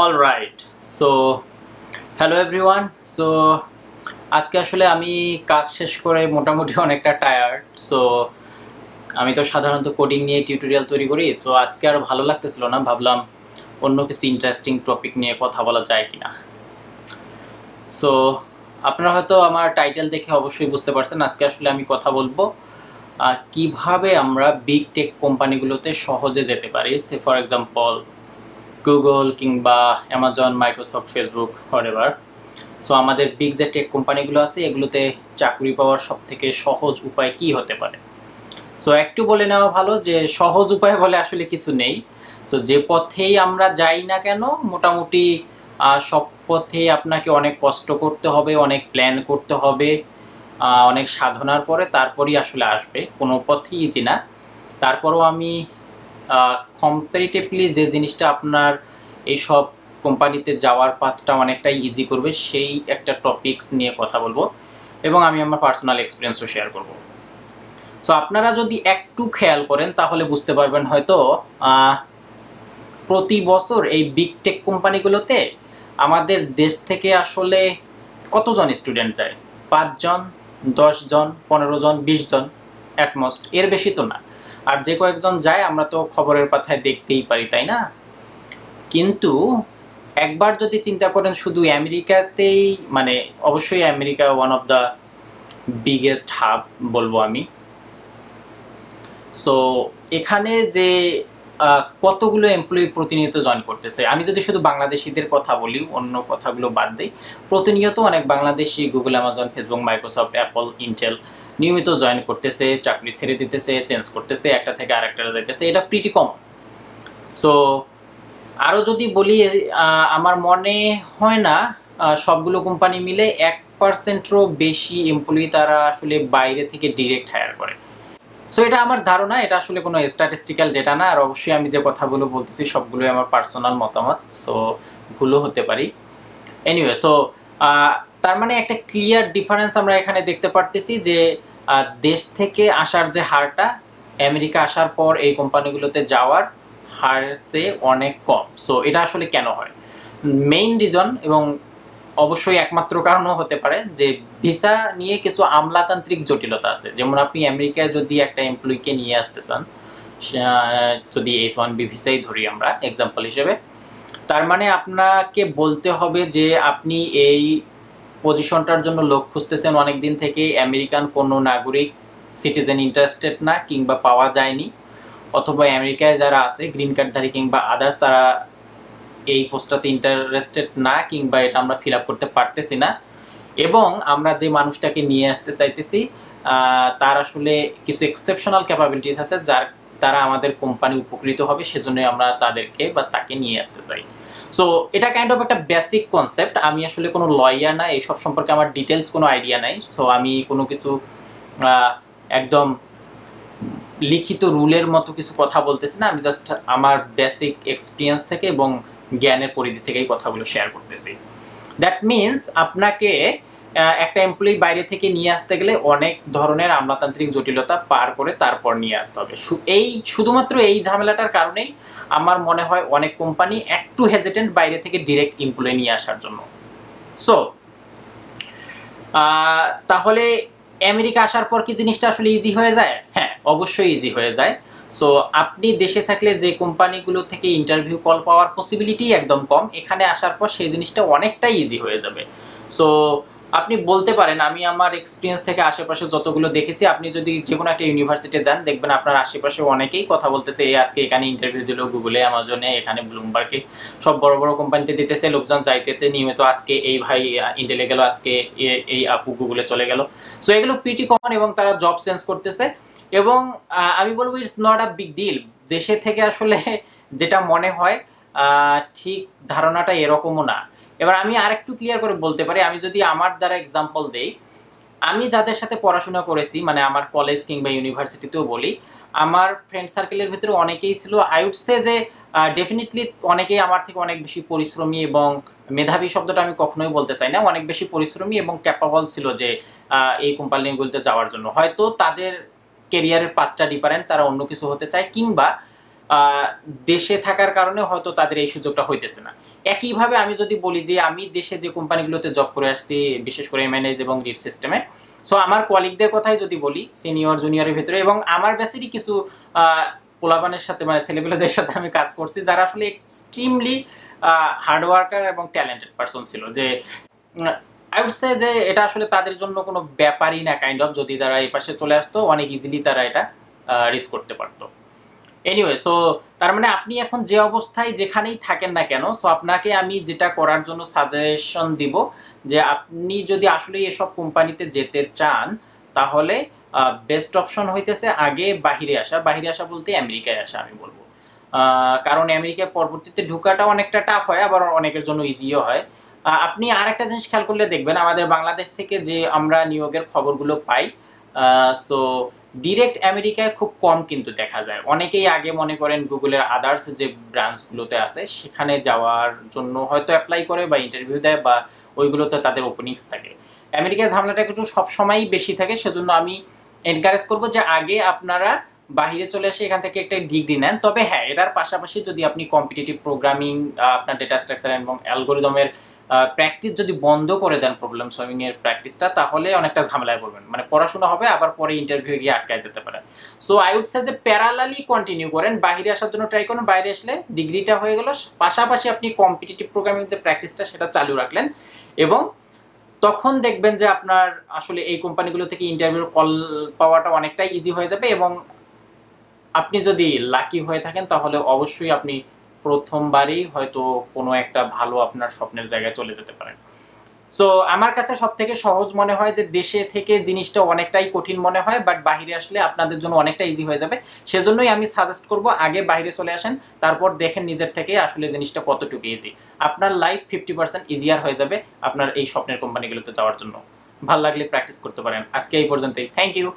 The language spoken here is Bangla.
All right. So hello everyone. So আজকে আসলে আমি কাজ শেষ করে মোটামুটি অনেকটা টায়ার্ড। সো আমি তো সাধারণত কোডিং নিয়ে টিউটোরিয়াল তৈরি করি, তো আজকে আর ভালো লাগতেছিল না, ভাবলাম অন্য কিছু ইন্টারেস্টিং টপিক নিয়ে কথা বলা যায় কিনা। সো আপনারা হয়তো আমার টাইটেল দেখে অবশ্যই বুঝতে পারছেন আজকে আসলে আমি কথা বলবো কিভাবে আমরা বিগ টেক কোম্পানিগুলোতে সহজে যেতে পারি। সে ফর এক্সাম্পল গুগল কিংবা Amazon, Microsoft, Facebook, whatever. So আমাদের বিগ যে টেক কোম্পানিগুলো আছে এগুলোতে চাকরি পাওয়ার সব থেকে সহজ উপায় কি হতে পারে। সো একটু বলে নেওয়া ভালো যে সহজ উপায় বলে আসলে কিছু নেই। সো যে পথেই আমরা যাই না কেন মোটামুটি সব পথেই আপনাকে অনেক কষ্ট করতে হবে, অনেক প্ল্যান করতে হবে, অনেক সাধনার পরে তারপরই আসলে আসবে, কোনো পথই ইজি না। তারপরও আমি কম্পারিটিভলি যে জিনিসটা আপনার এই সব কোম্পানিতে যাওয়ার পাথটা অনেকটাই ইজি করবে সেই একটা টপিকস নিয়ে কথা বলবো, এবং আমি আমার পার্সোনাল এক্সপিরিয়েন্সও শেয়ার করব। সো আপনারা যদি একটু খেয়াল করেন তাহলে বুঝতে পারবেন হয়তো প্রতি বছর এই বিগ টেক কোম্পানিগুলোতে আমাদের দেশ থেকে আসলে কতজন স্টুডেন্ট যায়? 5 জন, 10 জন, 15 জন, 20 জন অ্যাটমোস্ট, এর বেশি তো না। আর যে কয়েকজন যায় আমরা তো খবরের পাতায় দেখতেই পারি, তাই না? কিন্তু একবার যদি চিন্তা করেন শুধু আমেরিকাতেই, মানে অবশ্যই America one of the biggest hub বলবো আমি। সো এখানে যে কতগুলো এমপ্লয়ি প্রতিনিয়ত জয়েন করতেছে, আমি যদি শুধু বাংলাদেশিদের কথা বলি, অন্য কথাগুলো বাদ দিই, প্রতিনিয়ত অনেক Bangladeshi Google, Amazon, Facebook, Microsoft, Apple, Intel নিয়মিত জয়েন করতেছে, চাকরি ছেড়ে দিতেছে, চেঞ্জ করতেছে, একটা থেকে আরেকটা যাইতেছে, এটা প্রিটি কমন। সো আরও যদি বলি, আমার মনে হয় না সবগুলো কোম্পানি মিলে 1%-এরও বেশি এমপ্লয়ি তারা আসলে বাইরে থেকে ডিরেক্ট হায়ার করে। সো এটা আমার ধারণা, এটা আসলে কোনো স্ট্যাটিস্টিক্যাল ডেটা না, আর অবশ্যই আমি যে কথাগুলো বলতেছি সবগুলোই আমার পার্সোনাল মতামত, সো ভুলও হতে পারি। এনিওয়ে, সো তার মানে একটা ক্লিয়ার ডিফারেন্স আমরা এখানে দেখতে পারতেছি যে দেশ থেকে আসার যে হারটা আমেরিকা আসার পর এই কোম্পানিগুলোতে যাওয়ার হার চেয়ে অনেক কম। সো এটা আসলে কেন হয়? মেইন রিজন এবং অবশ্যই একমাত্র কারণও হতে পারে যে ভিসা নিয়ে কিছু আমলাতান্ত্রিক জটিলতা আছে। যেমন আপনি আমেরিকায় যদি একটা এমপ্লয়িকে নিয়ে আসতে চান, যদি H1B ভিসাই ধরি আমরা এক্সাম্পল হিসেবে, তার মানে আপনাকে বলতে হবে যে আপনি এই পজিশনটার জন্য লোক খুঁজতেছেন অনেকদিন থেকে, আমেরিকান কোনো নাগরিক সিটিজেন ইন্টারেস্টেড না কিংবা পাওয়া যায়নি, অথবা আমেরিকায় যারা আছে গ্রিন কার্ডধারী কিংবা আদার্স তারা এই পোস্টটাতে ইন্টারেস্টেড না কিংবা এটা আমরা ফিল আপ করতে পারতেছি না, এবং আমরা যে মানুষটাকে নিয়ে আসতে চাইতেছি তার আসলে কিছু এক্সেপশনাল ক্যাপাবিলিটিস আছে যার দ্বারা আমাদের কোম্পানি উপকৃত হবে, সেজন্য আমরা তাদেরকে বা তাকে নিয়ে আসতে চাই। সো এটা কাইন্ড অফ একটা বেসিক কনসেপ্ট। আমি আসলে কোনো লয়ার না, এইসব সম্পর্কে আমার ডিটেলস কোনো আইডিয়া নাই। সো আমি কোনো কিছু একদম লিখিত রুলের মতো কিছু কথা বলতেছি না, আমি জাস্ট আমার বেসিক এক্সপিরিয়েন্স থেকে এবং জ্ঞানের পরিধি থেকেই কথাগুলো শেয়ার করতেছি। দ্যাট মিনস আপনাকে একটা এমপ্লয়ি বাইরে থেকে নিয়ে আসতে গেলে অনেক ধরনের আমলাতান্ত্রিক জটিলতা পার করে তারপর নিয়ে আসতে হবে। শুধুমাত্র এই ঝামেলাটার কারণেই আমার মনে হয় অনেক কোম্পানি একটু হেজিটেন্ট বাইরে থেকে ডিরেক্ট এমপ্লয়ি নিয়ে আসার জন্য। সো তাহলে আমেরিকা আসার পর কি জিনিসটা আসলে ইজি হয়ে যায়? হ্যাঁ, অবশ্যই ইজি হয়ে যায়। সো আপনি দেশে থাকলে যে কোম্পানিগুলো থেকে ইন্টারভিউ কল পাওয়ার পসিবিলিটি একদম কম, এখানে আসার পর সেই জিনিসটা অনেকটাই ইজি হয়ে যাবে। সো আপনি বলতে পারেন, আমি আমার এক্সপিরিয়েন্স থেকে আশেপাশে যতগুলো দেখেছি, আপনি যদি যে কোনো একটা ইউনিভার্সিটি যান দেখবেন আপনার আশেপাশে অনেকেই কথা বলতেছে, এই আজকে এখানে ইন্টারভিউ দিল, গুগলে, অ্যামাজনে, এখানে ব্লুমবার্গে, সব বড় বড় কোম্পানিতে দিতেছে, লোকজন যাইতেছে নিয়মিত, আজকে এই ভাই ইন্টেলে গেল, আজকে এই আপু গুগলে চলে গেল। সো এগুলো প্রিটি কমন এবং তারা জব চেঞ্জ করতেছে, এবং আমি বলবো it's not a big deal. দেশে থেকে আসলে যেটা মনে হয় ঠিক ধারণাটা এরকমও না। এবার আমি আরেকটু ক্লিয়ার করে বলতে পারি, আমি যদি আমার দ্বারা এক্সাম্পল দেই, আমি যাদের সাথে পড়াশোনা করেছি, মানে আমার কলেজ কিংবা ইউনিভার্সিটিতেও বলি, আমার ফ্রেন্ড সার্কেলের ভিতরে অনেকেই ছিল, আই উড সে যে ডেফিনেটলি অনেকেই আমার থেকে অনেক বেশি পরিশ্রমী, এবং মেধাবী শব্দটা আমি কখনোই বলতে চাই না, অনেক বেশি পরিশ্রমী এবং ক্যাপাবল ছিল যে এই কোম্পানিগুলোতে যাওয়ার জন্য। হয়তো তাদের কেরিয়ারের পাথটা ডিফারেন্ট, তারা অন্য কিছু হতে চায়, কিংবা দেশে থাকার কারণে হয়তো তাদের এই সুযোগটা হইতেছে না। একইভাবে আমি যদি বলি যে আমি দেশে যে কোম্পানিগুলোতে জব করে আসছি, বিশেষ করে এমএনএস এবং রিপ সিস্টেমে, সো আমার কলিগদের কথাই যদি বলি সিনিয়র জুনিয়রের ভিতরে, এবং আমার ব্যাচেরই কিছু পোলাপানের সাথে মানে ছেলেপেলেদের সাথে আমি কাজ করছি যারা আসলে এক্সট্রিমলি হার্ড ওয়ার্কার এবং ট্যালেন্টেড পারসন ছিল, যে আই উড সে যে এটা আসলে তাদের জন্য কোনো ব্যাপারই না কাইন্ড অফ, যদি তারা এই পাশে চলে আসতো অনেক ইজিলি তারা এটা রিস্ক করতে পারতো। এনিওয়ে, সো তার মানে আপনি এখন যে অবস্থায় যেখানেই থাকেন না কেন, সো আপনাকে আমি যেটা করার জন্য সাজেশন দিব যে আপনি যদি আসলে এসব কোম্পানিতে যেতে চান তাহলে বেস্ট অপশন হইতেছে আগে বাহিরে আসা। বাহিরে আসা বলতে আমেরিকায় আসা আমি বলবো, কারণ আমেরিকায় পরবর্তীতে ঢুকাটা অনেকটা টাফ হয়, আবার অনেকের জন্য ইজিও হয়। আপনি আর একটা জিনিস খেয়াল করলে দেখবেন আমাদের বাংলাদেশ থেকে যে আমরা নিয়োগের খবরগুলো পাই, সো ডিরেক্ট আমেরিকায় খুব কম কিন্তু দেখা যায়। অনেকেই আগে মনে করেন গুগলের আদার্স যে ব্রাঞ্চগুলোতে আছে সেখানে যাওয়ার জন্য হয়তো অ্যাপ্লাই করে বা ইন্টারভিউ দেয় বা ওইগুলোতে তাদের ওপেনিংস থাকে। আমেরিকায় ঝামেলাটা একটু সবসময়ই বেশি থাকে, সেজন্য আমি এনকারেজ করবো যে আগে আপনারা বাহিরে চলে এসে এখান থেকে একটা ডিগ্রি নেন। তবে হ্যাঁ, এটার পাশাপাশি যদি আপনি কম্পিটিটিভ প্রোগ্রামিং, আপনার ডেটা স্ট্রাকচার এবং অ্যালগোরিদমের প্র্যাকটিস যদি বন্ধ করে দেন, প্রবলেম সলভিং এর প্র্যাকটিসটা, তাহলে অনেকটা ঝামেলায় পড়বেন, মানে পড়াশোনা হবে আবার পরে ইন্টারভিউ গিয়ে আটকায় যেতে পারে। সো আই উড সে যে প্যারালালি কন্টিনিউ করেন, বাইরে আসার জন্য ট্রাই করুন, বাইরে আসলে ডিগ্রিটা হয়ে গেল, পাশাপাশি আপনি কম্পিটিটিভ প্রোগ্রামিং যে প্র্যাকটিসটা সেটা চালু রাখলেন, এবং তখন দেখবেন যে আপনার আসলে এই কোম্পানিগুলো থেকে ইন্টারভিউ কল পাওয়াটা অনেকটাই ইজি হয়ে যাবে, এবং আপনি যদি লাকি হয়ে থাকেন তাহলে অবশ্যই আপনি প্রথমবারই হয়তো কোনো একটা ভালো আপনার স্বপ্নের জায়গায় চলে যেতে পারেন। সো আমার কাছে সব থেকে সহজ মনে হয় যে দেশে থেকে জিনিসটা অনেকটাই কঠিন মনে হয়, বাট বাইরে আসলে আপনাদের জন্য অনেকটা ইজি হয়ে যাবে। সেজন্যই আমি সাজেস্ট করব আগে বাইরে চলে আসেন, তারপর দেখেন নিজের থেকে আসলে জিনিসটা কতটুকু ইজি। আপনার লাইফ 50% ইজিয়ার হয়ে যাবে আপনার এই স্বপ্নের কোম্পানিগুলোতে যাওয়ার জন্য। ভালো লাগলে প্র্যাকটিস করতে পারেন। আজকে এই পর্যন্তই, থ্যাংক ইউ।